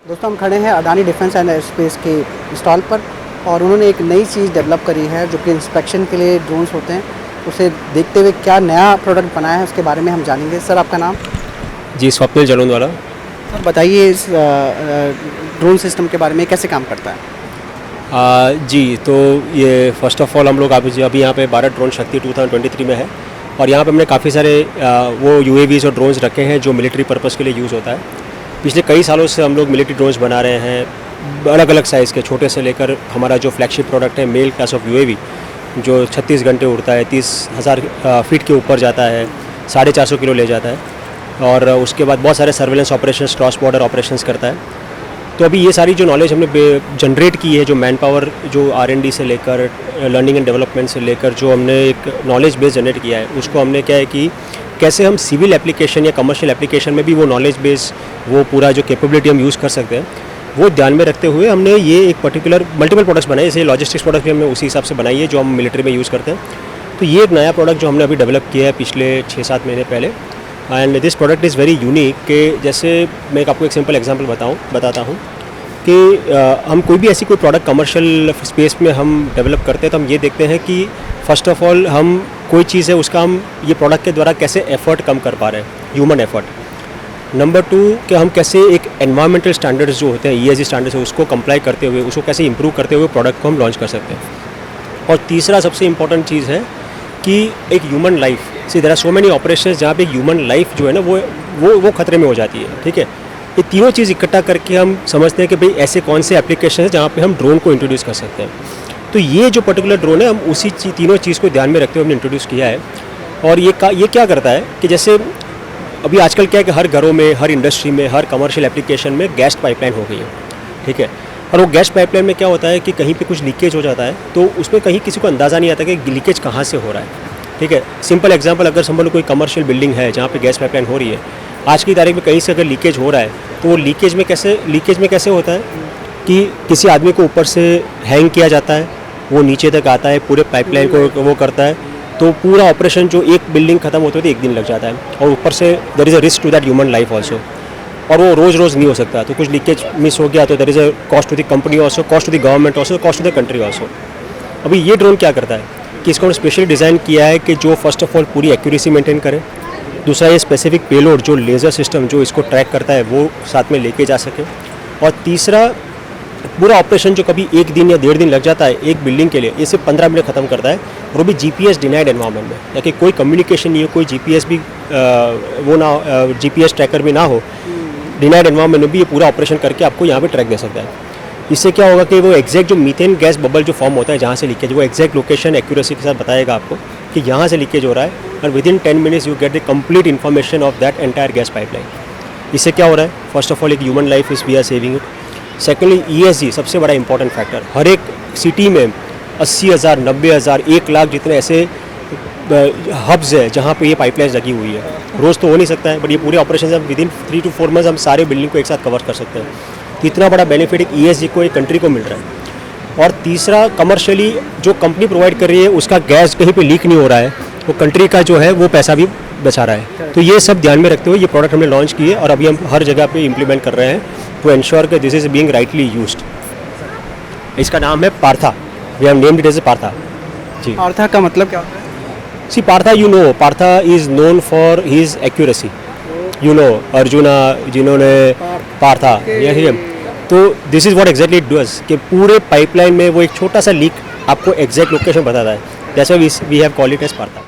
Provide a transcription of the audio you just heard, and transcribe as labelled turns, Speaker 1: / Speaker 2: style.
Speaker 1: दोस्तों हम खड़े हैं अडानी डिफेंस एंड एयरस्पेस के स्टॉल पर और उन्होंने एक नई चीज़ डेवलप करी है जो कि इंस्पेक्शन के लिए ड्रोन्स होते हैं। उसे देखते हुए क्या नया प्रोडक्ट बनाया है उसके बारे में हम जानेंगे। सर आपका नाम?
Speaker 2: जी, स्वप्निल जलोंदवाला।
Speaker 1: सर बताइए इस ड्रोन सिस्टम के बारे में, कैसे काम करता है?
Speaker 2: जी, तो ये फ़र्स्ट ऑफ़ ऑल हम लोग अभी यहाँ पे भारत ड्रोन शक्ति 2023 में है और यहाँ पे हमने काफ़ी सारे वो यूएवीज़ और ड्रोन्स रखे हैं जो मिलिट्री पर्पज़ के लिए यूज़ होता है। पिछले कई सालों से हम लोग मिलिट्री ड्रोन्स बना रहे हैं, अलग अलग साइज़ के, छोटे से लेकर हमारा जो फ्लैगशिप प्रोडक्ट है मेल क्लास ऑफ यूएवी जो 36 घंटे उड़ता है, 30,000 फीट के ऊपर जाता है, 450 किलो ले जाता है और उसके बाद बहुत सारे surveillance operations, cross border operations करता है। तो अभी ये सारी जो नॉलेज हमने जनरेट की है, जो मैन पावर, जो R&D से लेकर लर्निंग एंड डेवलपमेंट से लेकर जो हमने एक नॉलेज बेस जनरेट किया है, उसको हमने क्या है कि कैसे हम सिविल एप्लीकेशन या कमर्शियल एप्लीकेशन में भी वो नॉलेज बेस, वो पूरा जो कैपेबिलिटी हम यूज़ कर सकते हैं, वो ध्यान में रखते हुए हमने ये एक पर्टिकुलर मल्टीपल प्रोडक्ट्स बनाए। जैसे लॉजिस्टिक्स प्रोडक्ट भी हमने उसी हिसाब से बनाई है जो हम मिलिट्री में यूज़ करते हैं। तो ये एक नया प्रोडक्ट जो हमने अभी डेवलप किया है पिछले 6-7 महीने पहले, and this product is very unique. कि जैसे मैं आपको एक सिंपल एग्जांपल बताता हूँ कि हम कोई भी ऐसी कोई प्रोडक्ट कमर्शियल स्पेस में हम डेवलप करते हैं तो हम ये देखते हैं कि फर्स्ट ऑफ ऑल हम कोई चीज़ है उसका हम ये प्रोडक्ट के द्वारा कैसे एफर्ट कम कर पा रहे हैं, ह्यूमन एफर्ट। नंबर 2 कि हम कैसे एक एनवायरमेंटल स्टैंडर्ड्स जो होते हैं, ESG स्टैंडर्ड्स है, उसको कंप्लाई करते हुए, उसको कैसे इंप्रूव करते हुए प्रोडक्ट को हम लॉन्च कर सकते हैं। और तीसरा सबसे इंपॉर्टेंट चीज़ है कि एक human life, see there are so many operations जहाँ पे ह्यूमन लाइफ जो है ना वो खतरे में हो जाती है। ठीक है, ये तीनों चीज़ इकट्ठा करके हम समझते हैं कि भाई ऐसे कौन से एप्लीकेशन है जहाँ पे हम ड्रोन को इंट्रोड्यूस कर सकते हैं। तो ये जो पर्टिकुलर ड्रोन है, हम उसी तीनों चीज़ को ध्यान में रखते हुए हमने इंट्रोड्यूस किया है। और ये क्या करता है कि जैसे अभी आजकल क्या है कि हर घरों में, हर इंडस्ट्री में, हर कमर्शियल एप्लीकेशन में गैस पाइपलाइन हो गई है। ठीक है, और वो गैस पाइपलाइन में क्या होता है कि कहीं पे कुछ लीकेज हो जाता है तो उसमें कहीं किसी को अंदाज़ा नहीं आता कि लीकेज कहाँ से हो रहा है। ठीक है, सिंपल एग्जांपल, अगर समझ लो कोई कमर्शियल बिल्डिंग है जहाँ पे गैस पाइपलाइन हो रही है, आज की तारीख में कहीं से अगर लीकेज हो रहा है तो वो लीकेज में कैसे होता है कि किसी आदमी को ऊपर से हैंग किया जाता है, वो नीचे तक आता है, पूरे पाइपलाइन को वो करता है, तो पूरा ऑपरेशन जो एक बिल्डिंग खत्म होते होते 1 दिन लग जाता है। और ऊपर से there is a risk to that human life also, और वो रोज़ नहीं हो सकता। तो कुछ लीकेज मिस हो गया तो there is a cost to the company also, cost to the government also, cost to the country also. अभी ये ड्रोन क्या करता है कि इसको हमने स्पेशली डिज़ाइन किया है कि जो फर्स्ट ऑफ ऑल पूरी एक्यूरेसी मेंटेन करे, दूसरा ये स्पेसिफिक पेलोड जो लेज़र सिस्टम जो इसको ट्रैक करता है वो साथ में लेके जा सके, और तीसरा पूरा ऑपरेशन जो कभी 1 दिन या 1.5 दिन लग जाता है एक बिल्डिंग के लिए, ये सिर्फ 15 मिनट खत्म करता है। और वो भी GPS डिनाइड एनवायरनमेंट में, ताकि कोई कम्युनिकेशन नहीं हो, कोई GPS भी GPS ट्रैकर भी ना हो, डिनाइड एनवायरनमेंट में भी ये पूरा ऑपरेशन करके आपको यहाँ पे ट्रैक दे सकता है। इससे क्या होगा कि वो एग्जैक्ट जो मीथेन गैस बबल जो फॉर्म होता है जहाँ से लीकेज, वो एग्जैक्ट लोकेशन एक्यूरेसी के साथ बताएगा आपको कि यहाँ से लीकेज हो रहा है, और within 10 minutes you get the complete information of that entire gas pipeline. इससे क्या हो रहा है, फर्स्ट ऑफ ऑल एक human life is we are saving it. Secondly ESG सबसे बड़ा इंपॉर्टेंट फैक्टर। हर एक सिटी में 80,000, 90,000, 1 लाख जितने ऐसे हब्स है जहाँ पे ये पाइपलाइन लगी हुई है। रोज़ तो हो नहीं सकता है, बट ये पूरे ऑपरेशन हम विदिन 3 to 4 मंथ्स हम सारे बिल्डिंग को एक साथ कवर कर सकते हैं। तो इतना बड़ा बेनिफिट एक ESG को, एक कंट्री को मिल रहा है। और तीसरा, कमर्शियली जो कंपनी प्रोवाइड कर रही है उसका गैस कहीं पे लीक नहीं हो रहा है, वो कंट्री का जो है वो पैसा भी बचा रहा है। तो ये सब ध्यान में रखते हुए ये प्रोडक्ट हमने लॉन्च किए और अभी हम हर जगह पे इम्प्लीमेंट कर रहे हैं टू एंश्योर कि this is being rightly used. इसका नाम है Partha, we have named it as Partha. जी,
Speaker 1: पार्था का मतलब क्या होता है?
Speaker 2: See Partha, you know, Partha is known for his accuracy. You know Arjuna जिन्होंने पार्था, यही है। तो this is what exactly it does कि पूरे पाइपलाइन में वो एक छोटा सा लीक आपको एग्जैक्ट लोकेशन बताता है। That's why we have called it as Partha.